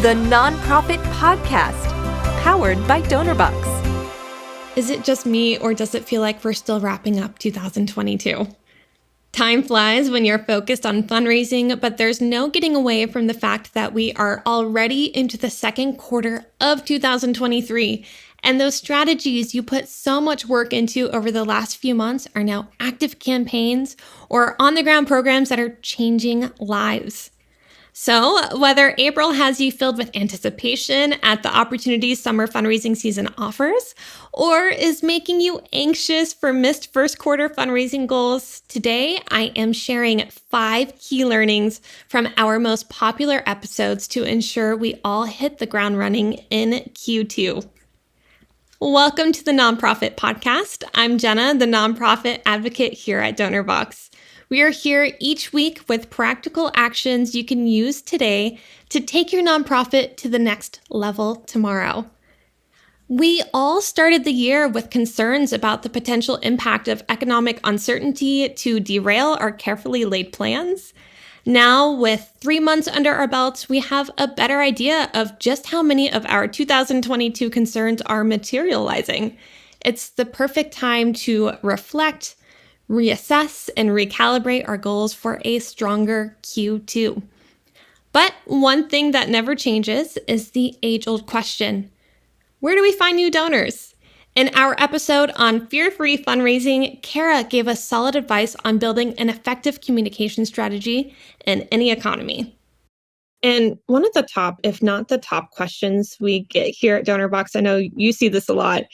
the Nonprofit Podcast, powered by Donorbox. Is it just me, or does it feel like we're still wrapping up 2022? Time flies when you're focused on fundraising, but there's no getting away from the fact that we are already into the second quarter of 2023, and those strategies you put so much work into over the last few months are now active campaigns or on-the-ground programs that are changing lives. So, whether April has you filled with anticipation at the opportunities summer fundraising season offers, or is making you anxious for missed first quarter fundraising goals, today I am sharing 5 key learnings from our most popular episodes to ensure we all hit the ground running in Q2. Welcome to the Nonprofit Podcast. I'm Jena, the nonprofit advocate here at Donorbox. We are here each week with practical actions you can use today to take your nonprofit to the next level tomorrow. We all started the year with concerns about the potential impact of economic uncertainty to derail our carefully laid plans. Now, with 3 months under our belts, we have a better idea of just how many of our 2022 concerns are materializing. It's the perfect time to reflect, reassess, and recalibrate our goals for a stronger Q2. But one thing that never changes is the age-old question: where do we find new donors? In our episode on fear-free fundraising, Kara gave us solid advice on building an effective communication strategy in any economy. And one of the top, if not the top questions we get here at Donorbox, I know you see this a lot,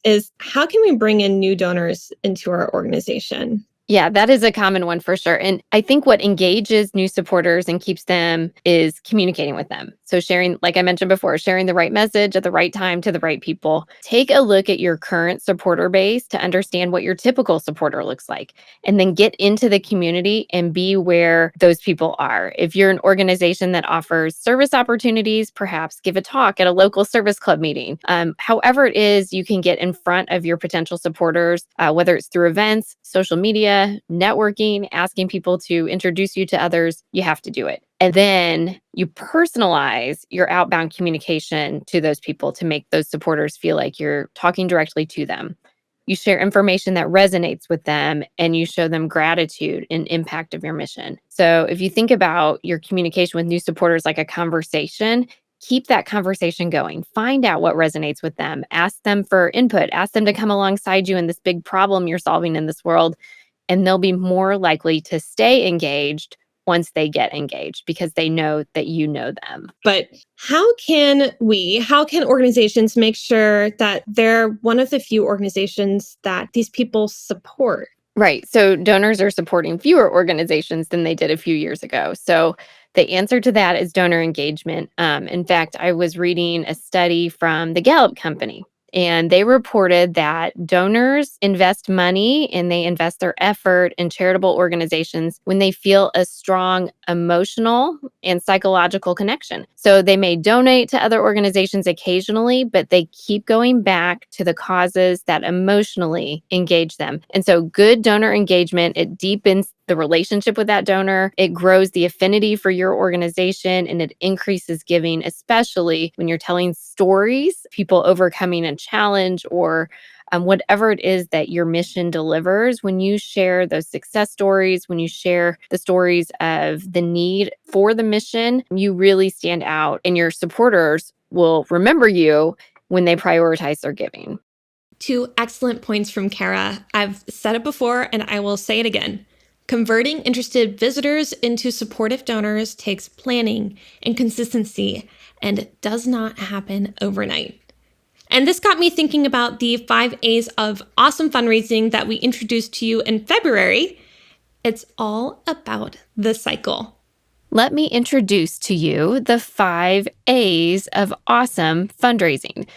is how can we bring in new donors into our organization? Yeah, that is a common one for sure. And I think what engages new supporters and keeps them is communicating with them. So sharing, like I mentioned before, sharing the right message at the right time to the right people. Take a look at your current supporter base to understand what your typical supporter looks like, and then get into the community and be where those people are. If you're an organization that offers service opportunities, perhaps give a talk at a local service club meeting. However it is, you can get in front of your potential supporters, whether it's through events, social media, networking, asking people to introduce you to others. You have to do it. And then you personalize your outbound communication to those people to make those supporters feel like you're talking directly to them. You share information that resonates with them, and you show them gratitude and impact of your mission. So if you think about your communication with new supporters like a conversation, keep that conversation going. Find out what resonates with them. Ask them for input. Ask them to come alongside you in this big problem you're solving in this world. And they'll be more likely to stay engaged once they get engaged because they know that you know them. But how can organizations make sure that they're one of the few organizations that these people support? Right. So donors are supporting fewer organizations than they did a few years ago. So the answer to that is donor engagement. In fact, I was reading a study from the Gallup Company, and they reported that donors invest money and they invest their effort in charitable organizations when they feel a strong emotional and psychological connection. So they may donate to other organizations occasionally, but they keep going back to the causes that emotionally engage them. And so good donor engagement, it deepens the relationship with that donor, it grows the affinity for your organization, and it increases giving, especially when you're telling stories, people overcoming a challenge, or whatever it is that your mission delivers. When you share those success stories, when you share the stories of the need for the mission, you really stand out, and your supporters will remember you when they prioritize their giving. 2 excellent points from Kara. I've said it before, and I will say it again. Converting interested visitors into supportive donors takes planning and consistency, and it does not happen overnight. And this got me thinking about the 5 A's of awesome fundraising that we introduced to you in February. It's all about the cycle. Let me introduce to you the 5 A's of awesome fundraising.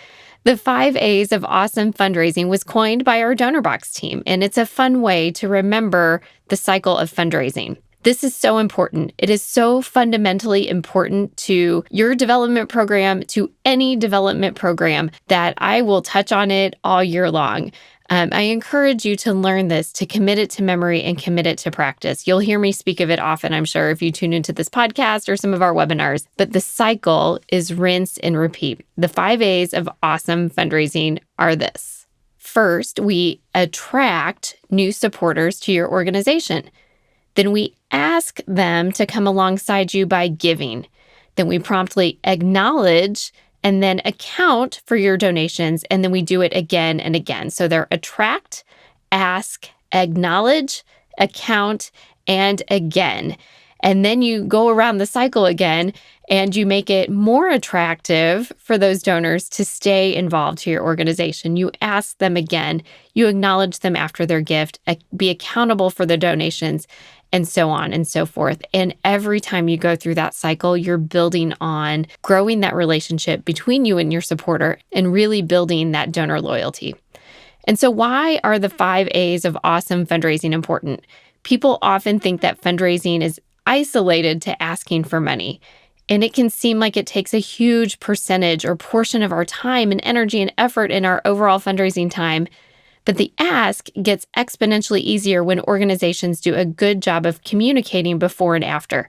The 5 A's of awesome fundraising was coined by our Donorbox team, and it's a fun way to remember the cycle of fundraising. This is so important. It is so fundamentally important to your development program, to any development program, that I will touch on it all year long. I encourage you to learn this, to commit it to memory and commit it to practice. You'll hear me speak of it often, I'm sure, if you tune into this podcast or some of our webinars. But the cycle is rinse and repeat. The 5 A's of awesome fundraising are this. First, we attract new supporters to your organization. Then we ask them to come alongside you by giving. Then we promptly acknowledge and then account for your donations, and then we do it again and again. So they're attract, ask, acknowledge, account, and again. And then you go around the cycle again, and you make it more attractive for those donors to stay involved to your organization. You ask them again, you acknowledge them after their gift, be accountable for the donations, and so on and so forth. And every time you go through that cycle, you're building on growing that relationship between you and your supporter and really building that donor loyalty. And so why are the 5 A's of awesome fundraising important? People often think that fundraising is isolated to asking for money. And it can seem like it takes a huge percentage or portion of our time and energy and effort in our overall fundraising time. But the ask gets exponentially easier when organizations do a good job of communicating before and after.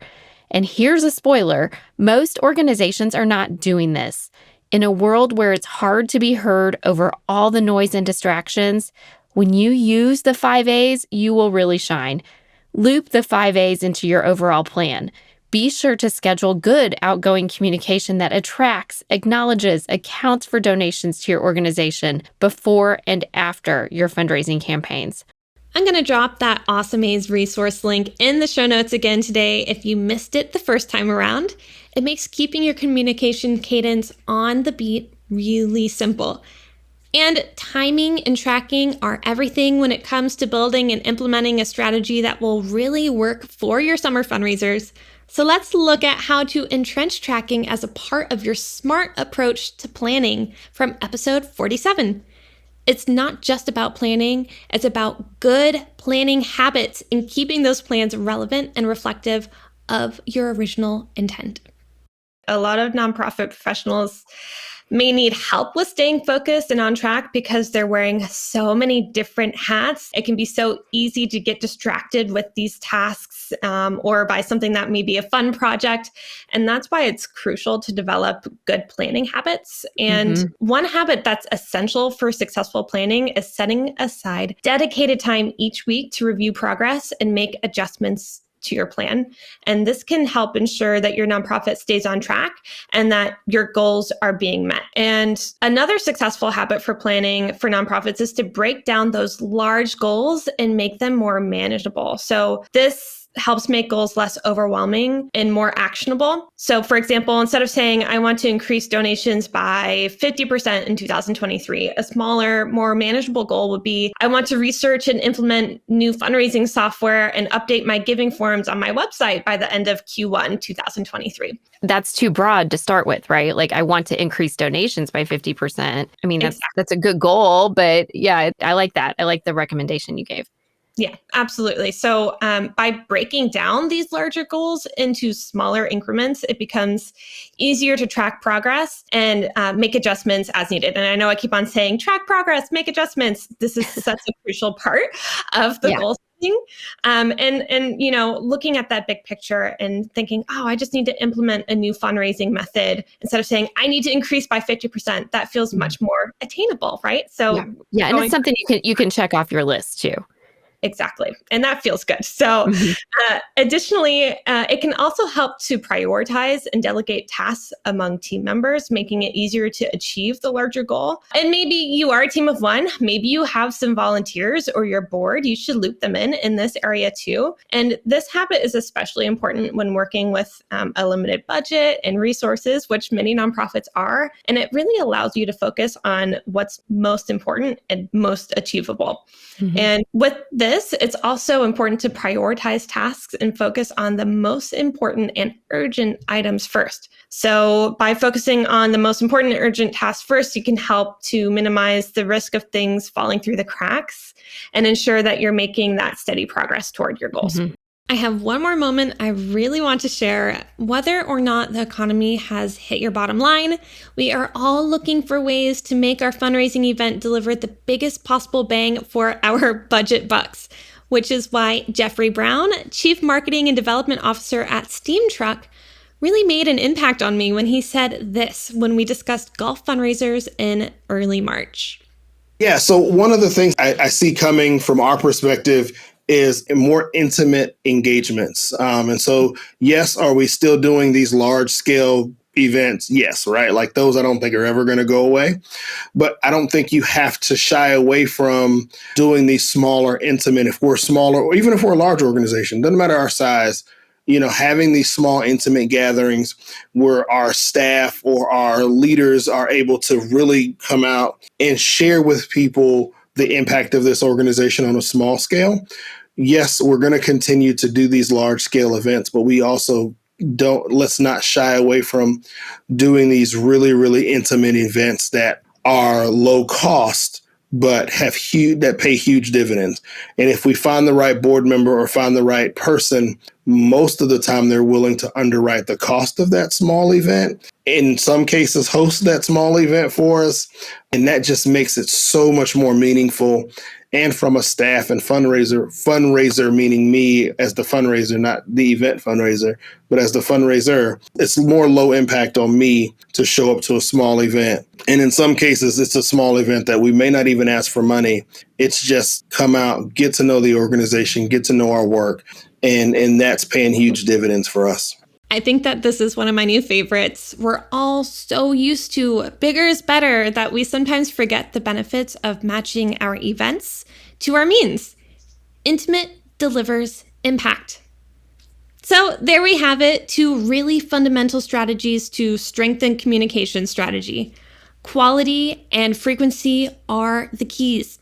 And here's a spoiler, most organizations are not doing this. In a world where it's hard to be heard over all the noise and distractions, when you use the 5 A's, you will really shine. Loop the 5 A's into your overall plan. Be sure to schedule good outgoing communication that attracts, acknowledges, accounts for donations to your organization before and after your fundraising campaigns. I'm going to drop that Awesome A's resource link in the show notes again today if you missed it the first time around. It makes keeping your communication cadence on the beat really simple. And timing and tracking are everything when it comes to building and implementing a strategy that will really work for your summer fundraisers. So let's look at how to entrench tracking as a part of your smart approach to planning from episode 47. It's not just about planning, it's about good planning habits and keeping those plans relevant and reflective of your original intent. A lot of nonprofit professionals may need help with staying focused and on track because they're wearing so many different hats. It can be so easy to get distracted with these tasks or by something that may be a fun project. And that's why it's crucial to develop good planning habits. And one habit that's essential for successful planning is setting aside dedicated time each week to review progress and make adjustments to your plan. And this can help ensure that your nonprofit stays on track and that your goals are being met. And another successful habit for planning for nonprofits is to break down those large goals and make them more manageable. So this helps make goals less overwhelming and more actionable. So for example, instead of saying, I want to increase donations by 50% in 2023, a smaller, more manageable goal would be, I want to research and implement new fundraising software and update my giving forms on my website by the end of Q1 2023. That's too broad to start with, right? Like I want to increase donations by 50%. I mean, that's a good goal, but yeah, I like that. I like the recommendation you gave. Yeah, absolutely. So by breaking down these larger goals into smaller increments, it becomes easier to track progress and make adjustments as needed. And I know I keep on saying track progress, make adjustments. This is such a crucial part of the goal setting. And you know, looking at that big picture and thinking, oh, I just need to implement a new fundraising method instead of saying I need to increase by 50%. That feels much more attainable, right? So and it's something you can check off your list too. Exactly. And that feels good. So additionally, it can also help to prioritize and delegate tasks among team members, making it easier to achieve the larger goal. And maybe you are a team of one, maybe you have some volunteers or your board, you should loop them in this area too. And this habit is especially important when working with a limited budget and resources, which many nonprofits are. And it really allows you to focus on what's most important and most achievable. And with this, it's also important to prioritize tasks and focus on the most important and urgent items first. So by focusing on the most important and urgent tasks first, you can help to minimize the risk of things falling through the cracks and ensure that you're making that steady progress toward your goals. I have one more moment I really want to share. Whether or not the economy has hit your bottom line, we are all looking for ways to make our fundraising event deliver the biggest possible bang for our budget bucks, which is why Jeffrey Brown, Chief Marketing and Development Officer at Steam Truck, really made an impact on me when he said this when we discussed golf fundraisers in early March. Yeah, so one of the things I see coming from our perspective is more intimate engagements. And so, yes, are we still doing these large scale events? Yes, right? Like those I don't think are ever going to go away. But I don't think you have to shy away from doing these smaller, intimate, if we're smaller, or even if we're a large organization, doesn't matter our size, having these small, intimate gatherings where our staff or our leaders are able to really come out and share with people the impact of this organization on a small scale. Yes, we're going to continue to do these large scale events, but we also let's not shy away from doing these really, really intimate events that are low cost, but that pay huge dividends. And if we find the right board member or find the right person, most of the time they're willing to underwrite the cost of that small event. In some cases, host that small event for us. And that just makes it so much more meaningful. And from a staff and fundraiser meaning me as the fundraiser, not the event fundraiser, but as the fundraiser, it's more low impact on me to show up to a small event. And in some cases, it's a small event that we may not even ask for money. It's just come out, get to know the organization, get to know our work. And that's paying huge dividends for us. I think that this is one of my new favorites. We're all so used to bigger is better that we sometimes forget the benefits of matching our events to our means. Intimate delivers impact. So there we have it, 2 really fundamental strategies to strengthen communication strategy. Quality and frequency are the keys.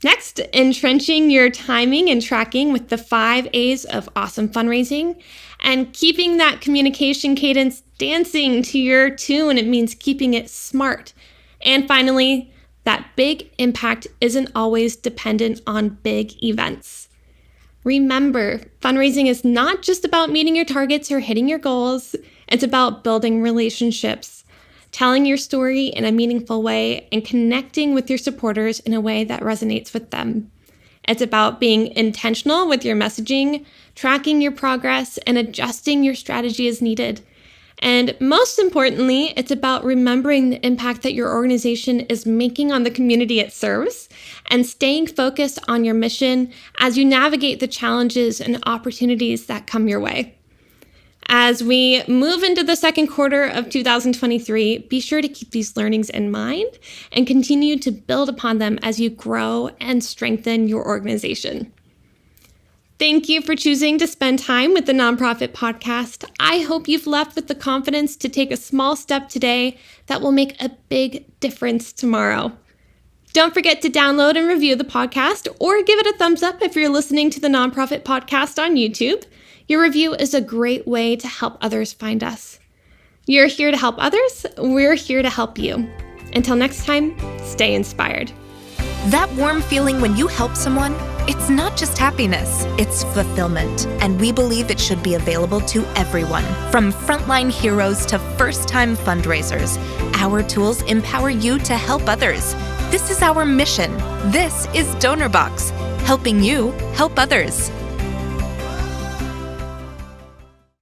Next, entrenching your timing and tracking with the 5 A's of awesome fundraising and keeping that communication cadence dancing to your tune. It means keeping it smart. And finally, that big impact isn't always dependent on big events. Remember, fundraising is not just about meeting your targets or hitting your goals. It's about building relationships, telling your story in a meaningful way, and connecting with your supporters in a way that resonates with them. It's about being intentional with your messaging, tracking your progress, and adjusting your strategy as needed. And most importantly, it's about remembering the impact that your organization is making on the community it serves and staying focused on your mission as you navigate the challenges and opportunities that come your way. As we move into the second quarter of 2023, be sure to keep these learnings in mind and continue to build upon them as you grow and strengthen your organization. Thank you for choosing to spend time with the Nonprofit Podcast. I hope you've left with the confidence to take a small step today that will make a big difference tomorrow. Don't forget to download and review the podcast or give it a thumbs up if you're listening to the Nonprofit Podcast on YouTube. Your review is a great way to help others find us. You're here to help others. We're here to help you. Until next time, stay inspired. That warm feeling when you help someone, it's not just happiness, it's fulfillment. And we believe it should be available to everyone, from frontline heroes to first-time fundraisers. Our tools empower you to help others. This is our mission. This is Donorbox, helping you help others.